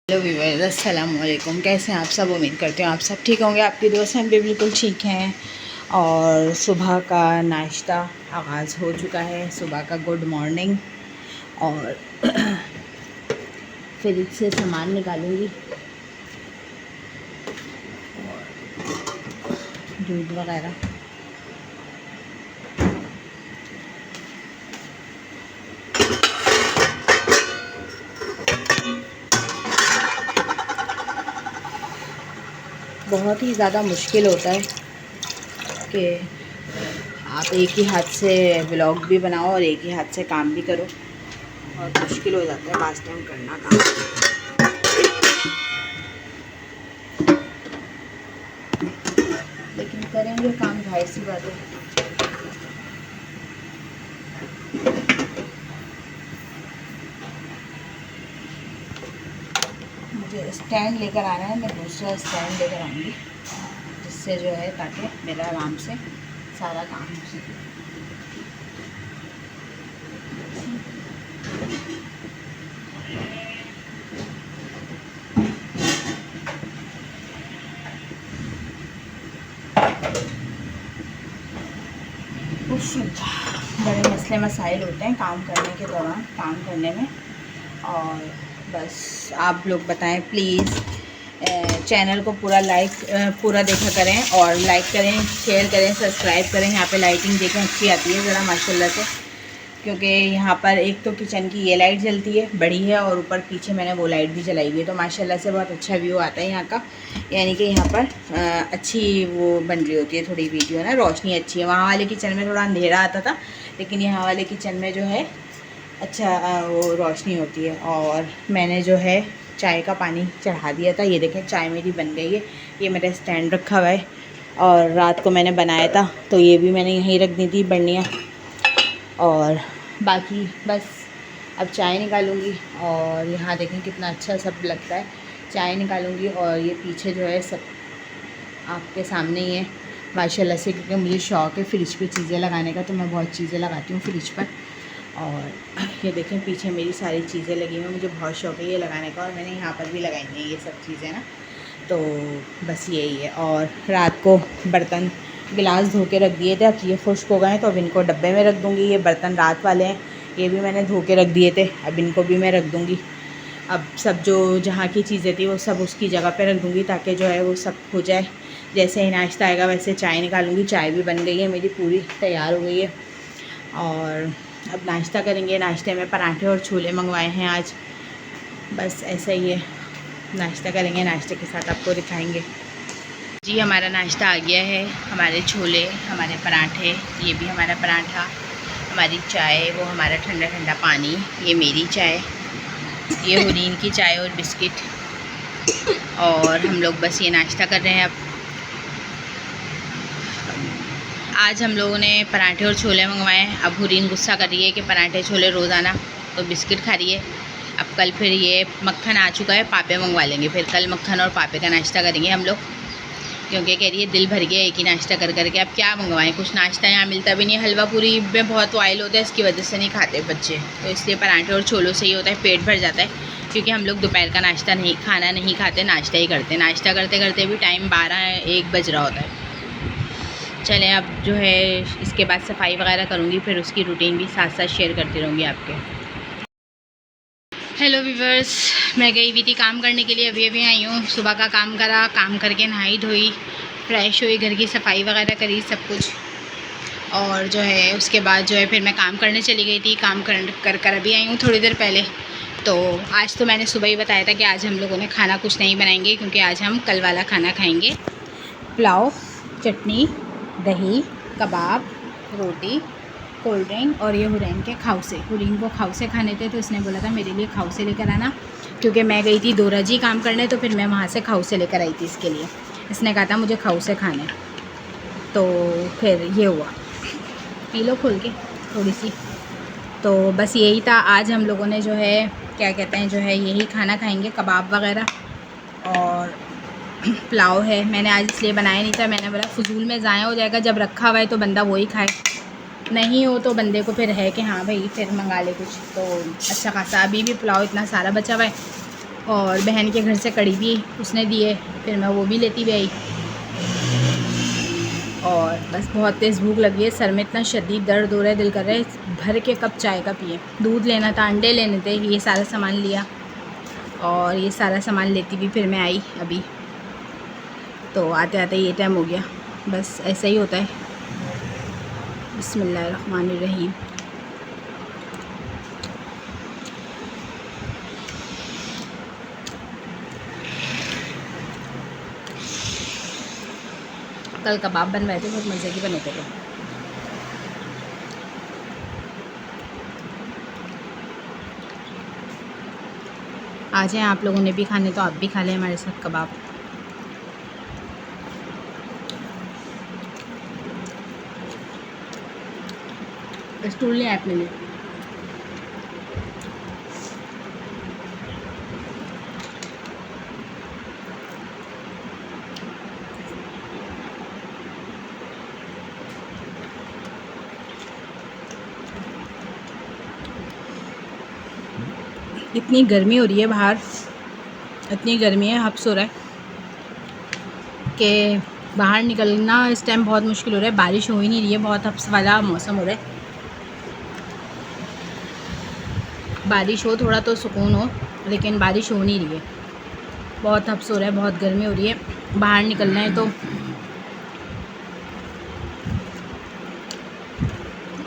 Hello viewers, अस्सलाम वालेकुम। कैसे हैं आप सब? उम्मीद करते हैं आप सब ठीक होंगे। आपकी दुआ से हम भी बिल्कुल ठीक हैं। और सुबह का नाश्ता आगाज़ हो चुका है, सुबह का गुड मॉर्निंग। और फ्रिज से सामान निकालूंगी, दूध वगैरह। बहुत ही ज़्यादा मुश्किल होता है कि आप एक ही हाथ से व्लॉग भी बनाओ और एक ही हाथ से काम भी करो। बहुत मुश्किल हो जाता है पास टाइम करना काम, लेकिन करेंगे काम, जाहिर सी बात है। मुझे स्टैंड लेकर आना है, मैं दूसरा स्टैंड लेकर आऊँगी, जिससे जो है ताकि मेरा आराम से सारा काम हो सके। बड़े मसले मसाइल होते हैं काम करने के दौरान, काम करने में। और बस आप लोग बताएं प्लीज़। चैनल को पूरा देखा करें और लाइक करें, शेयर करें, सब्सक्राइब करें। यहाँ पे लाइटिंग देखें अच्छी आती है ज़रा माशाल्लाह से, क्योंकि यहाँ पर एक तो किचन की ये लाइट जलती है, बड़ी है, और ऊपर पीछे मैंने वो लाइट भी जलाई हुई है, तो माशाल्लाह से बहुत अच्छा व्यू आता है यहाँ का। यानी कि यहाँ पर अच्छी वो बन रही होती है थोड़ी वीडियो ना, रोशनी अच्छी है। वहाँ वाले किचन में थोड़ा अंधेरा आता था, लेकिन यहाँ वाले किचन में जो है अच्छा वो रोशनी होती है। और मैंने जो है चाय का पानी चढ़ा दिया था, ये देखें चाय मेरी बन गई है। ये मेरा स्टैंड रखा हुआ है, और रात को मैंने बनाया था तो ये भी मैंने यहीं रख दी थी बढ़िया। और बाकी बस अब चाय निकालूंगी, और यहाँ देखें कितना अच्छा सब लगता है। चाय निकालूंगी, और ये पीछे जो है सब आपके सामने ही है माशाल्लाह से, क्योंकि मुझे शौक़ है फ्रिज पे चीज़ें लगाने का, तो मैं बहुत चीज़ें लगाती हूँ फ्रिज पर। और ये देखें पीछे मेरी सारी चीज़ें लगी हुई हैं, मुझे बहुत शौक़ है ये लगाने का, और मैंने यहाँ पर भी लगाई हैं ये सब चीज़ें ना। तो बस यही है। और रात को बर्तन गिलास धो के रख दिए थे, अब ये खुश्क हो गए हैं, तो अब इनको डब्बे में रख दूँगी। ये बर्तन रात वाले हैं, ये भी मैंने धो के रख दिए थे, अब इनको भी मैं रख दूँगी। अब सब जो जहाँ की चीज़ें थी वो सब उसकी जगह पे रख दूँगी, ताकि जो है वो सब हो जाए। जैसे ही नाश्ता आएगा वैसे चाय निकालूँगी। चाय भी बन गई है मेरी, पूरी तैयार हो गई है। और अब नाश्ता करेंगे। नाश्ते में पराठे और छोले मंगवाए हैं आज। बस ऐसा ही है, नाश्ता करेंगे, नाश्ते के साथ आपको दिखाएंगे। जी हमारा नाश्ता आ गया है, हमारे छोले, हमारे पराठे, ये भी हमारा पराठा, हमारी चाय, वो हमारा ठंडा ठंडा पानी, ये मेरी चाय, ये हुरीन की चाय और बिस्किट। और हम लोग बस ये नाश्ता कर रहे हैं। अब आज हम लोगों ने पराठे और छोले मंगवाए हैं। अब हुरीन गुस्सा कर रही है कि पराठे छोले रोज़ाना, तो बिस्किट खा रही है। अब कल फिर ये मक्खन आ चुका है, पापे मंगवा लेंगे, फिर कल मक्खन और पापे का नाश्ता करेंगे हम लोग, क्योंकि कह रही है दिल भर गया एक ही नाश्ता कर करके। अब क्या मंगवाएं, कुछ नाश्ता यहाँ मिलता भी नहीं है। हलवा पूरी में बहुत ऑयल होता है, इसकी वजह से नहीं खाते बच्चे, तो इसलिए पराठे और छोलों से ही होता है, पेट भर जाता है। क्योंकि हम लोग दोपहर का नाश्ता खाना नहीं खाते, नाश्ता ही करते। नाश्ता करते करते भी टाइम 12-1 बज रहा होता है। चलें अब जो है इसके बाद सफाई वगैरह करूँगी, फिर उसकी रूटीन भी साथ साथ शेयर करती रहूँगी आपके। हेलो व्यूअर्स, मैं गई हुई थी काम करने के लिए, अभी अभी आई हूँ। सुबह का काम करा, काम करके नहाई धोई, फ्रेश हुई, घर की सफाई वगैरह करी सब कुछ। और जो है उसके बाद जो है फिर मैं काम करने चली गई थी। काम कर अभी आई हूँ थोड़ी देर पहले। तो आज तो मैंने सुबह ही बताया था कि आज हम लोगों ने खाना कुछ नहीं बनाएंगे, क्योंकि आज हम कल वाला खाना खाएँगे। पुलाव, चटनी, दही, कबाब, रोटी, कोल्ड ड्रिंक, और ये हुरैन के खाउसे। हुरैन को खाउसे खाने थे, तो इसने बोला था मेरे लिए खाउसे लेकर आना, क्योंकि मैं गई थी दोराजी काम करने, तो फिर मैं वहाँ से खाउसे लेकर आई थी इसके लिए। इसने कहा था मुझे खाउसे खाने, तो फिर ये हुआ। पी लो खोल के थोड़ी सी। तो बस यही था आज हम लोगों ने जो है क्या कहते हैं, जो है यही खाना खाएँगे, कबाब वगैरह और पुलाव है। मैंने आज इसलिए बनाया नहीं था, मैंने बोला फजूल में ज़ाया हो जाएगा, जब रखा हुआ है तो बंदा वही खाए, नहीं हो तो बंदे को फिर है कि हाँ भाई फिर मंगा ले कुछ। तो अच्छा खासा अभी भी पुलाव इतना सारा बचा हुआ है, और बहन के घर से कड़ी भी उसने दिए, फिर मैं वो भी लेती भी आई। और बस बहुत तेज़ भूख लगी है, सर में इतना शदीद दर्द हो रहा है, दिल कर रहा है भर के कप चाय का पिए। दूध लेना था, अंडे लेने थे, ये सारा सामान लिया और ये सारा सामान लेती भी फिर मैं आई अभी। तो आते आते ये टाइम हो गया, बस ऐसा ही होता है। बिस्मिल्लाहिर्रहमानिर्रहीम। कल कबाब बनवाए थे, बहुत मज़े के बने थे। आ जाएं आप लोगों ने भी खाने तो आप भी खा लें हमारे साथ कबाब। स्टूल नहीं आया अपने लिए। इतनी गर्मी हो रही है बाहर, इतनी गर्मी है, हब्स हो रहा है कि बाहर निकलना इस टाइम बहुत मुश्किल हो रहा है। बारिश हो ही नहीं रही है, बहुत हब्स वाला मौसम हो रहा है। बारिश हो थोड़ा तो सुकून हो, लेकिन बारिश हो नहीं रही है, बहुत हब्स हो रहा है, बहुत गर्मी हो रही है। बाहर निकलना है तो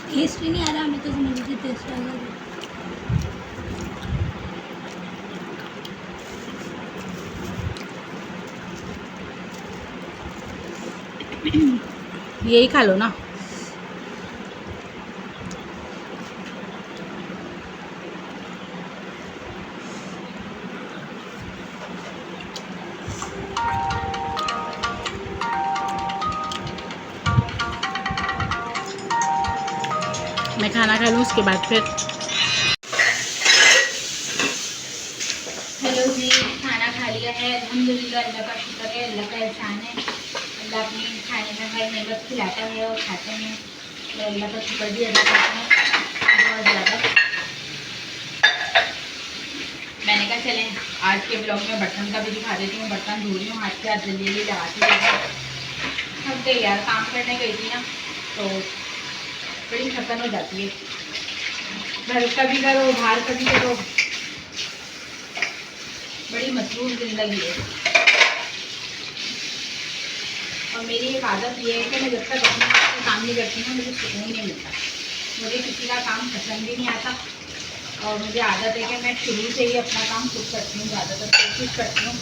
टेस्ट ही नहीं आ रहा, हमें तो समझ लीजिए टेस्ट आ रहा है। यही खा लो ना। मैं खाना खा लूँ उसके बाद फिर। हेलो जी, खाना खा लिया है अल्हम्दुलिल्लाह। अल्लाह का शुक्र है, अल्लाह का एहसान है। अल्लाह अपनी खाने में हर नेमत खिलाता है और खाते हैं, तो अल्लाह का शुक्र भी अदा करते हैं बहुत ज़्यादा। मैंने कहा चलें आज के ब्लॉग में बर्तन का भी दिखा देती हूँ। बर्तन धो रही हूँ, हाथ के हाथ जल्दी जल्दी लगाती हूँ। थक गई यार, काम करने गई थी ना, तो बड़ी थकन हो जाती है। घर का भी करो, बाहर का भी करो, बड़ी मसरूफ़ ज़िंदगी है। और मेरी एक आदत ये है कि मैं जब तक अपने हाथ से काम नहीं करती ना, मुझे सुकून नहीं मिलता। मुझे किसी का काम पसंद भी नहीं आता, और मुझे आदत है कि मैं शुरू से ही अपना काम खुद करती हूँ। ज़्यादातर कोशिश करती हूँ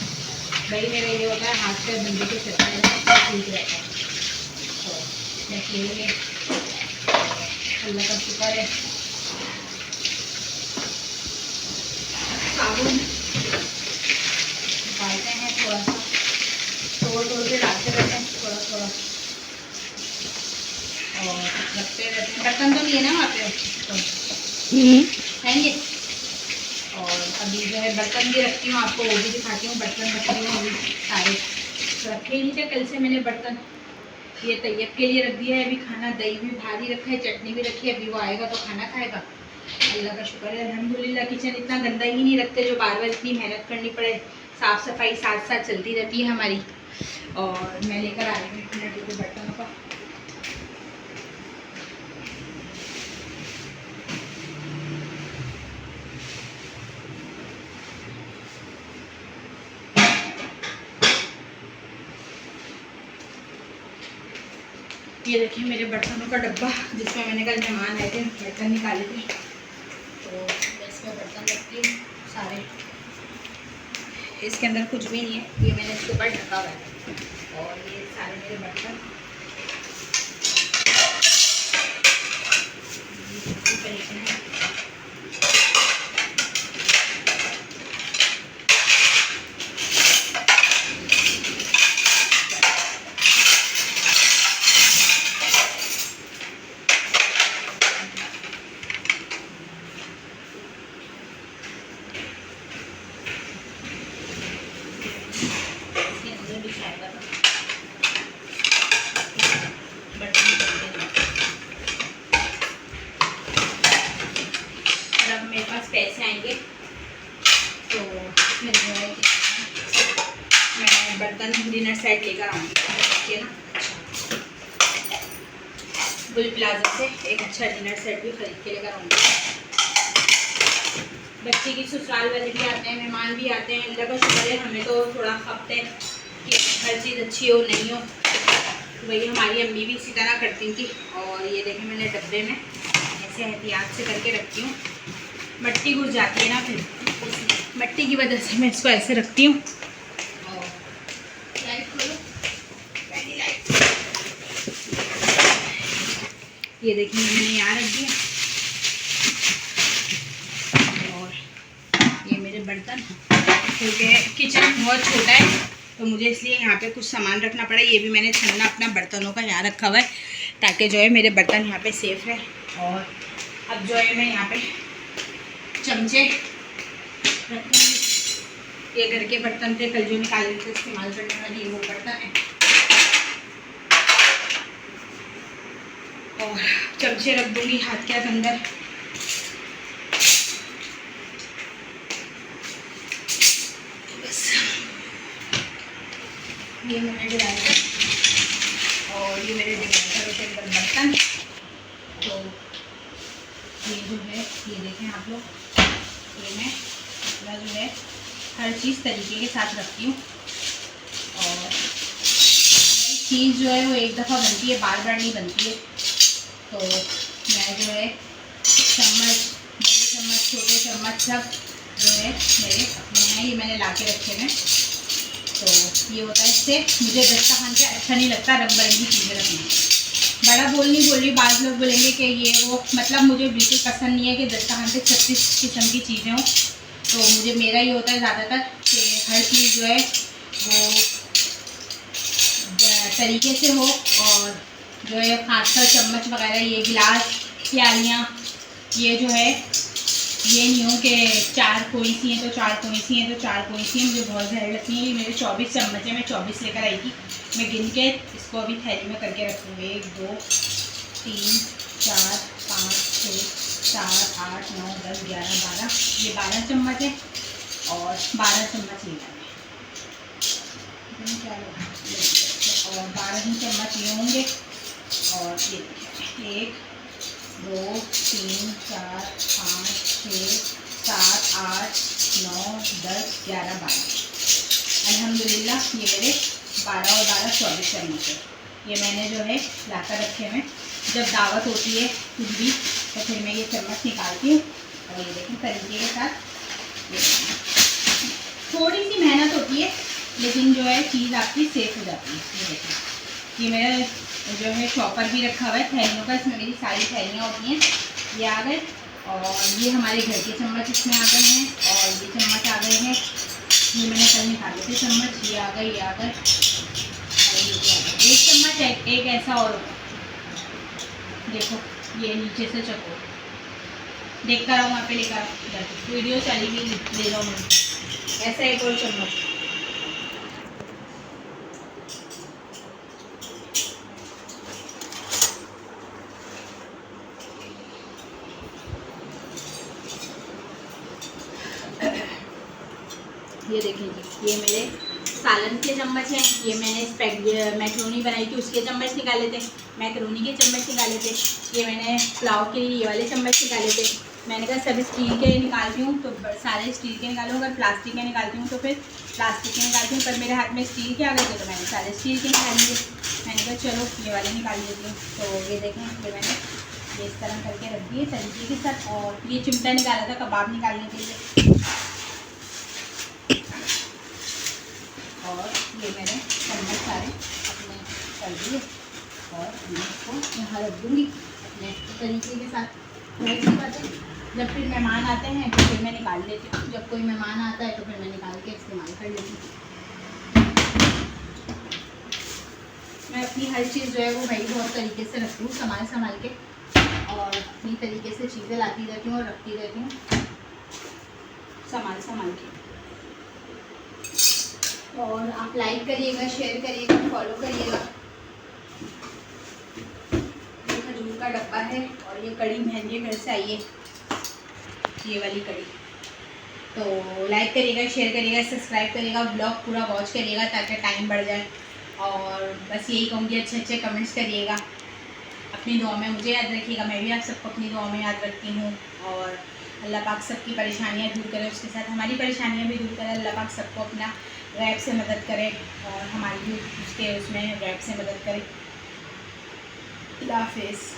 भाई, मेरा ये होता है हाथ से बंदे के चलते रहता है, ठीक रहता है। तो बस यही है, अल्लाह का शुक्र है। साबुन डालते हैं थोड़ा सा, तोड़ के डालते रहते हैं थोड़ा थोड़ा, और रखते रहते हैं। बर्तन तो लिए ना वहाँ पे तो खाएंगे। और अभी जो है बर्तन भी रखती हूँ, आपको वो भी दिखाती हूँ। बर्तन रख रही हूँ अभी सारे, रखे ही नहीं थे कल से मैंने बर्तन। ये तैयब के लिए रख दिया है अभी खाना, दही भी भारी रखा है, चटनी भी रखी है, अभी वो आएगा तो खाना खाएगा। अल्लाह का शुक्र है अल्हम्दुलिल्लाह। किचन इतना गंदा ही नहीं रखते जो बार बार इतनी मेहनत करनी पड़े। साफ़ सफाई साथ साथ चलती रहती है हमारी। और मैं लेकर आ रही हूँ मिनट के बर्तनों का। ये देखिए मेरे बर्तनों का डब्बा, जिसमें मैंने कल मेहमान आए थे, बर्तन निकाले थे, तो इसमें बर्तन रखती हूँ सारे। इसके अंदर कुछ भी नहीं है, ये मैंने इसके ऊपर ढका हुआ है। और ये सारे मेरे बर्तन बर्तन डिनर सेट लेकर आऊँगी, ठीक है ना। बुल प्लाजा से एक अच्छा डिनर सेट भी खरीद के लेकर आऊँगी। बच्चे की ससुराल वाले भी आते हैं, मेहमान भी आते हैं, अल्लाह का शुक्र है हमें तो थोड़ा खपत है कि हर चीज़ अच्छी हो नहीं हो। वही हमारी अम्मी भी इसी तरह करती थी। और ये देखें मैंने डब्बे में ऐसे एहतियात से करके रखती हूँ, मिट्टी घुस जाती है ना, फिर मिट्टी की वजह से मैं इसको ऐसे रखती हूँ। और लाइट खोलो, लाइट, ये देखिए मैंने यहाँ रख दिया। और ये मेरे बर्तन, क्योंकि किचन बहुत छोटा है तो मुझे इसलिए यहाँ पे कुछ सामान रखना पड़ा। ये भी मैंने छन्ना अपना बर्तनों का यहाँ रखा हुआ है ताकि जो है मेरे बर्तन यहाँ पे सेफ है। और अब जो है मैं यहाँ पे चमचे रखूँगी। ये घर के बर्तन थे, कल जो निकाले थे इस्तेमाल करने वाली वो बर्तन है। और चमचे रख दूँगी हाथ के अंदर। बस ये मैंने डिवाइडर, और ये मेरे डिवाइडर के अंदर बर्तन। तो ये जो है ये देखें आप लोग, ये मैं अपना जो है हर चीज़ तरीके के साथ रखती हूँ। और चीज़ जो है वो एक दफ़ा बनती है, बार बार नहीं बनती है। तो मैं जो है चम्मच, बड़े चम्मच, छोटे चम्मच सब जो है मेरे अपने हैं, ये मैंने ला के रखे हैं। तो ये होता है, इससे मुझे दस्तरखान पे अच्छा नहीं लगता रंग बिरंगी चीज़ें रखना। बड़ा बोल नहीं बोल रही, बाज़ लोग बोलेंगे कि ये वो, मतलब मुझे बिल्कुल पसंद नहीं है कि दस्तरखान पे 36 किस्म की चीज़ें हों। तो मुझे मेरा ही होता है ज़्यादातर कि हर चीज़ जो है वो तरीके से हो। और जो है खासकर चम्मच वगैरह, ये गिलास, प्यालियाँ, ये जो है ये नहीं हो कि 4 कोई सी हैं तो 4 कोई सी हैं तो 4 कोई सी हैं। मुझे बहुत ज़्यादा लगती है। ये मेरे 24 चम्मच है, मैं 24 लेकर आई थी। मैं गिन के इसको अभी थैली में करके रखूँगी। 1 2 3 4 5 6 7 8 9 10 11 12, ये 12 चम्मच है। और 12 चम्मच ये और 12 चम्मच ये होंगे। और ये 1 2 3 4 5 6 7 8 9 10 11 12। अल्हम्दुलिल्लाह ये मेरे 12 और 12 24 चम्मच है। ये मैंने जो है लाकर रखे हैं। जब दावत होती है कुछ भी तो फिर मैं ये चम्मच निकालती हूँ। और ये देखें तरीके के साथ, थोड़ी सी मेहनत होती है लेकिन जो है चीज़ आपकी सेफ हो जाती है। ये देखें, ये मेरा जो है चॉपर भी रखा हुआ है थैलियों का, इसमें मेरी सारी थैलियाँ होती हैं। ये आ गए, और ये हमारे घर के चम्मच इसमें आ गए हैं, और ये चम्मच आ गए हैं। ये मैंने कल निकाले थे चम्मच, ये आ गए, ये आ गए, और ये भी आ गए। एक चम्मच है, एक ऐसा और देखो, ये नीचे से चको, देख कर आओ, वहाँ पे लेकर आओ, वीडियो चली भी ले लो मुझे। ऐसा एक और चम्मच, ये देखिए जी, ये मेरे सालन के चम्मच हैं। ये मैंने मैक्रोनी बनाई थी उसके चम्मच निकाले थे, मैक्रोनी के चम्मच निकाले थे। ये मैंने पुलाव के लिए ये वाले चम्मच निकाले थे। मैंने कहा सब स्टील के निकालती हूँ तो सारे स्टील के निकालूँ, अगर प्लास्टिक के निकालती हूँ तो फिर प्लास्टिक के निकालती हूँ। पर मेरे हाथ में स्टील के आ गए थे तो मैंने सारे स्टील के निकाल लिए। मैंने कहा चलो ये वाले निकाल लेती हूँ। तो ये देखें, ये मैंने ये इस तरह करके रख दिए तरीके के साथ। और ये चिमटा निकाला था कबाब निकालने के लिए। और ये मैंने चम्मच सारे अपने कर दिए, और मैं इसको यहाँ रख दूँगी अपने तरीके के साथ। बहुत सी बात है, जब फिर मेहमान आते हैं तो फिर मैं निकाल लेती हूँ। जब कोई मेहमान आता है तो फिर मैं निकाल के इस्तेमाल कर लेती हूँ। मैं अपनी हर चीज़ जो है वो भाई बहुत तरीके से रखती हूँ, संभाल के, और अपनी तरीके से चीज़ें लाती रहती हूँ और रखती रहती हूँ संभाल के। और आप लाइक करिएगा, शेयर करिएगा, फॉलो करिएगा। ये खजूर का डब्बा है, और ये कड़ी बहन के घर से आई है, ये वाली कड़ी। तो लाइक करिएगा, शेयर करिएगा, सब्सक्राइब करिएगा, ब्लॉग पूरा वॉच करिएगा ताकि टाइम बढ़ जाए। और बस यही कहूँगी, अच्छे अच्छे कमेंट्स करिएगा, अपनी दुआ में मुझे याद रखिएगा, मैं भी आप सबको अपनी दुआ में याद रखती हूँ। और अल्लाह पाक सबकी परेशानियाँ दूर करे, उसके साथ हमारी परेशानियाँ भी दूर करे। अल्लाह पाक सबको अपना रैब से मदद करे और हमारी भी उसके उसमें रैब से मदद करे। अल्लाह हाफिज़।